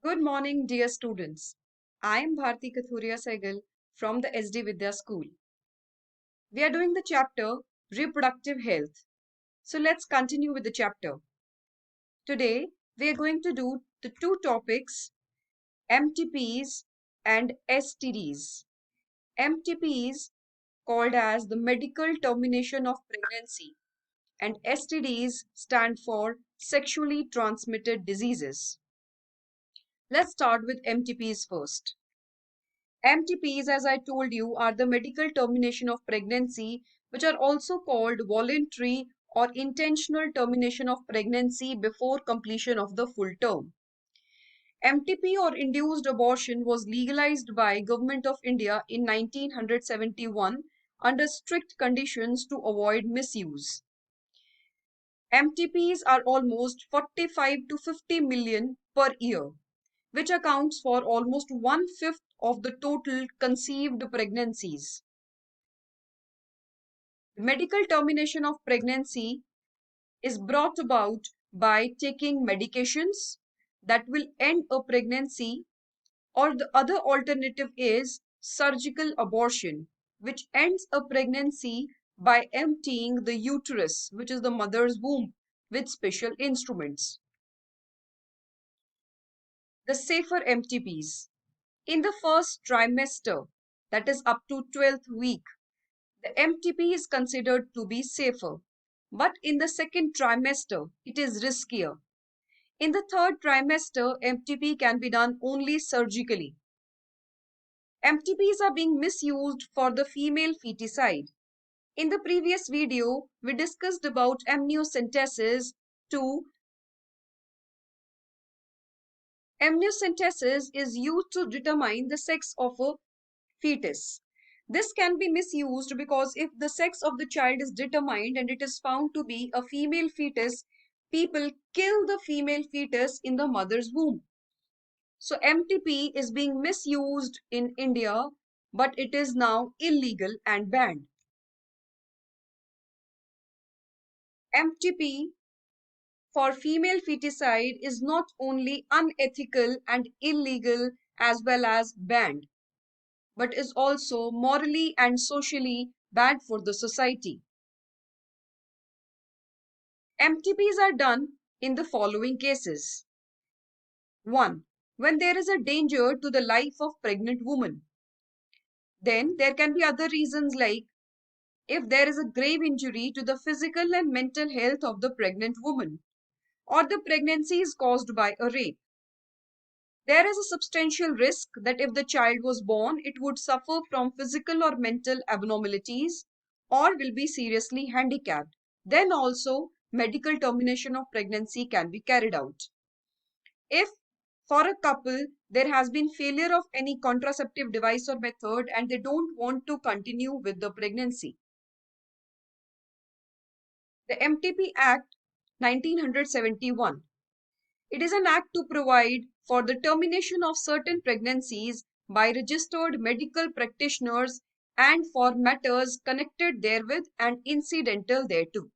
Good morning, dear students. I am Bharti Kathuria Saigal from the SD Vidya School. We are doing the chapter Reproductive Health. So let's continue with the chapter. Today, we are going to do the two topics MTPs and STDs. MTPs called as the medical termination of pregnancy and STDs stand for sexually transmitted diseases. Let's start with MTPs first. MTPs, as I told you, are the medical termination of pregnancy, which are also called voluntary or intentional termination of pregnancy before completion of the full term. MTP or induced abortion was legalized by Government of India in 1971 under strict conditions to avoid misuse. MTPs are almost 45 to 50 million per year, which accounts for almost one-fifth of the total conceived pregnancies. Medical termination of pregnancy is brought about by taking medications that will end a pregnancy, or the other alternative is surgical abortion, which ends a pregnancy by emptying the uterus, which is the mother's womb, with special instruments. The safer MTPs. In the first trimester, that is up to 12th week, the MTP is considered to be safer. But in the second trimester, it is riskier. In the third trimester, MTP can be done only surgically. MTPs are being misused for the female feticide. In the previous video, we discussed about amniocentesis to Amniocentesis is used to determine the sex of a fetus. This can be misused because if the sex of the child is determined and it is found to be a female fetus, people kill the female fetus in the mother's womb. So MTP is being misused in India, but it is now illegal and banned. MTP for female feticide is not only unethical and illegal as well as banned, but is also morally and socially bad for the society. MTPs are done in the following cases. 1. When there is a danger to the life of pregnant woman. Then there can be other reasons like if there is a grave injury to the physical and mental health of the pregnant woman, or the pregnancy is caused by a rape. There is a substantial risk that if the child was born, it would suffer from physical or mental abnormalities or will be seriously handicapped. Then also, medical termination of pregnancy can be carried out. If for a couple, there has been failure of any contraceptive device or method and they don't want to continue with the pregnancy. The MTP Act 1971. It is an act to provide for the termination of certain pregnancies by registered medical practitioners and for matters connected therewith and incidental thereto.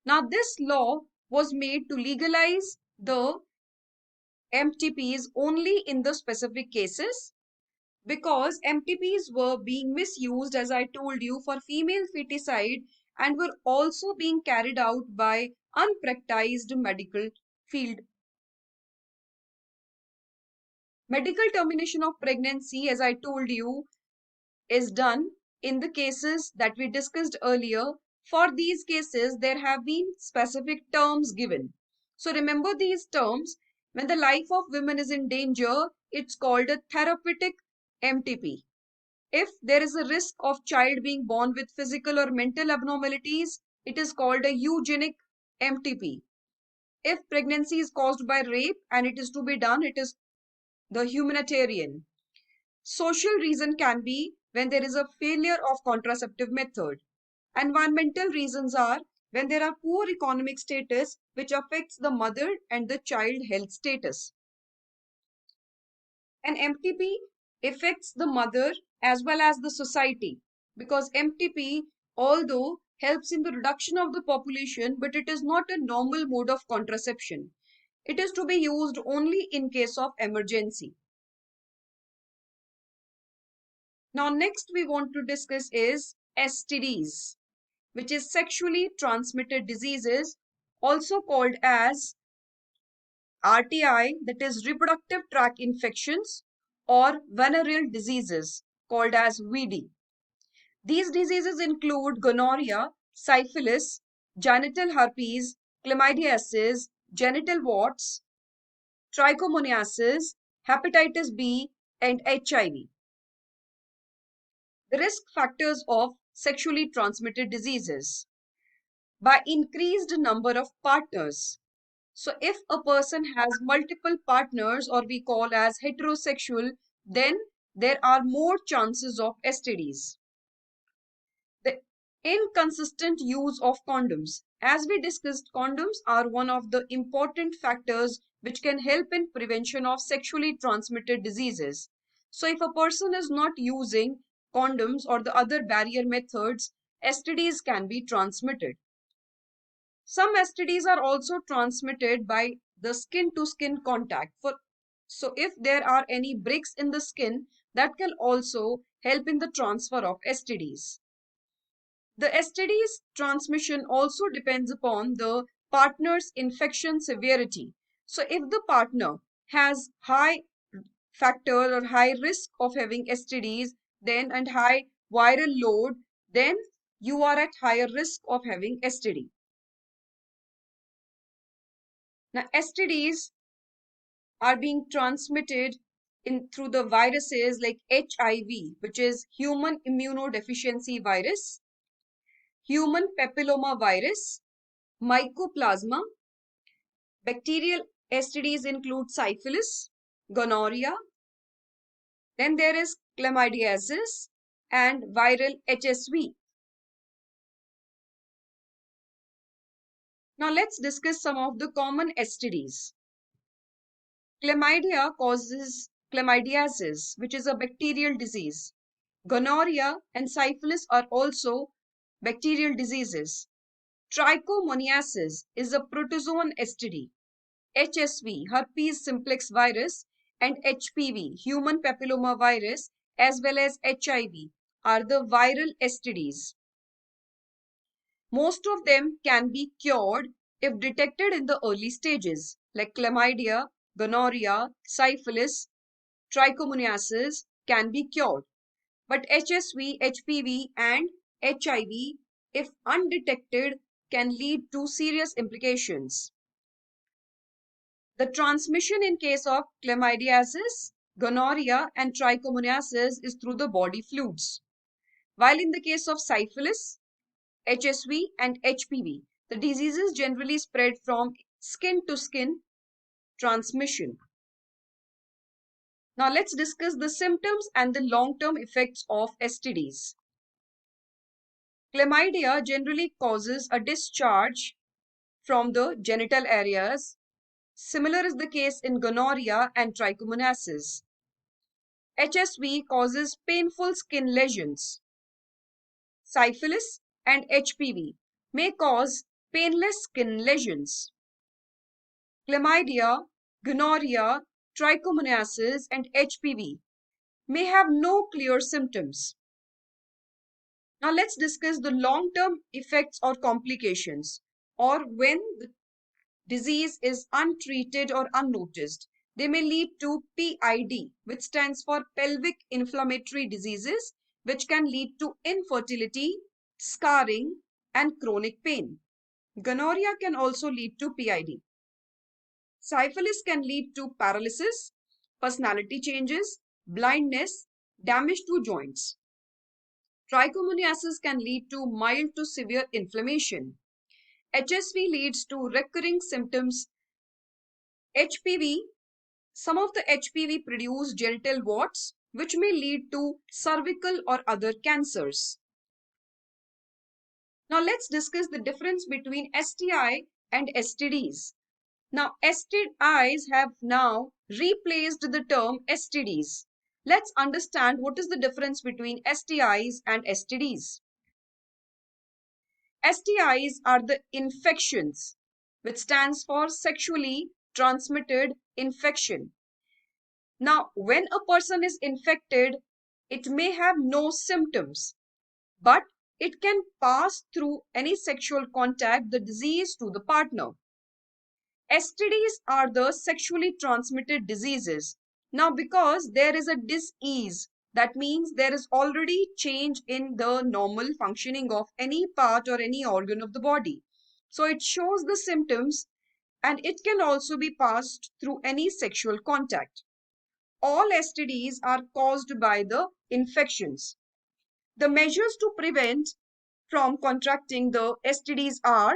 Now, this law was made to legalize the MTPs only in the specific cases because MTPs were being misused, as I told you, for female feticide and were also being carried out by unpracticed medical field. Medical termination of pregnancy, as I told you, is done in the cases that we discussed earlier. For these cases, there have been specific terms given. So remember these terms. When the life of women is in danger, it's called a therapeutic MTP. If there is a risk of child being born with physical or mental abnormalities, it is called a eugenic MTP. If pregnancy is caused by rape and it is to be done, it is the humanitarian. Social reason can be when there is a failure of contraceptive method. Environmental reasons are when there are poor economic status which affects the mother and the child health status. An MTP affects the mother as well as the society because MTP, although helps in the reduction of the population, but it is not a normal mode of contraception. It is to be used only in case of emergency. Now next we want to discuss is STDs, which is sexually transmitted diseases, also called as RTI, that is reproductive tract infections, or venereal diseases called as VD. These diseases include gonorrhea, syphilis, genital herpes, chlamydiasis, genital warts, trichomoniasis, hepatitis B, and HIV. The risk factors of sexually transmitted diseases: by increased number of partners. So if a person has multiple partners, or we call as heterosexual, then there are more chances of STDs. The inconsistent use of condoms. As we discussed, condoms are one of the important factors which can help in prevention of sexually transmitted diseases. So if a person is not using condoms or the other barrier methods, STDs can be transmitted. Some STDs are also transmitted by the skin-to-skin contact. So if there are any breaks in the skin, that can also help in the transfer of STDs. The STD's transmission also depends upon the partner's infection severity. So if the partner has high factor or high risk of having STDs, then and high viral load, then you are at higher risk of having STD. Now, STDs are being transmitted through the viruses like HIV, which is human immunodeficiency virus, human papilloma virus, mycoplasma. Bacterial STDs include syphilis, gonorrhea. Then there is chlamydiasis and viral HSV. Now let's discuss some of the common STDs. Chlamydia causes chlamydiasis, which is a bacterial disease. Gonorrhea and syphilis are also bacterial diseases. Trichomoniasis is a protozoan STD. HSV, herpes simplex virus, and HPV, human papilloma virus, as well as HIV are the viral STDs. Most of them can be cured if detected in the early stages, like chlamydia, gonorrhea, syphilis, trichomoniasis can be cured. But HSV, HPV, and HIV, if undetected, can lead to serious implications. The transmission in case of chlamydiasis, gonorrhea, and trichomoniasis is through the body fluids. While in the case of syphilis, HSV, and HPV, the diseases generally spread from skin to skin transmission. Now let's discuss the symptoms and the long-term effects of STDs. Chlamydia generally causes a discharge from the genital areas. Similar is the case in gonorrhea and trichomoniasis. HSV causes painful skin lesions. Syphilis and HPV may cause painless skin lesions. Chlamydia, gonorrhea, trichomoniasis, and HPV may have no clear symptoms. Now let's discuss the long-term effects or complications, or when the disease is untreated or unnoticed. They may lead to PID, which stands for pelvic inflammatory diseases, which can lead to infertility, scarring, and chronic pain. Gonorrhea can also lead to PID. Syphilis can lead to paralysis, personality changes, blindness, damage to joints. Trichomoniasis can lead to mild to severe inflammation. HSV leads to recurring symptoms. HPV, some of the HPV produce genital warts, which may lead to cervical or other cancers. Now let's discuss the difference between STI and STDs. Now STIs have now replaced the term STDs. Let's understand what is the difference between STIs and STDs. STIs are the infections, which stands for sexually transmitted infection. Now, when a person is infected, it may have no symptoms, but it can pass through any sexual contact the disease to the partner. STDs are the sexually transmitted diseases. Now, because there is a dis-ease, that means there is already change in the normal functioning of any part or any organ of the body. So it shows the symptoms, and it can also be passed through any sexual contact. All STDs are caused by the infections. The measures to prevent from contracting the STDs are: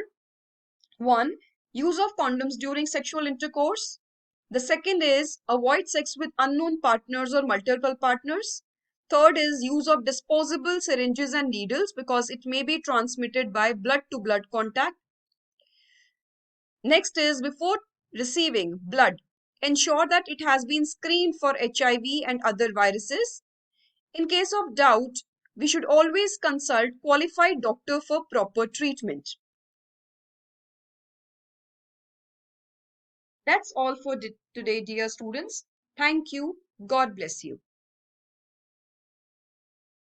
1. Use of condoms during sexual intercourse. The second is avoid sex with unknown partners or multiple partners. Third is use of disposable syringes and needles because it may be transmitted by blood to blood contact. Next is before receiving blood, ensure that it has been screened for HIV and other viruses. In case of doubt, we should always consult qualified doctor for proper treatment. That's all for today, dear students. Thank you. God bless you.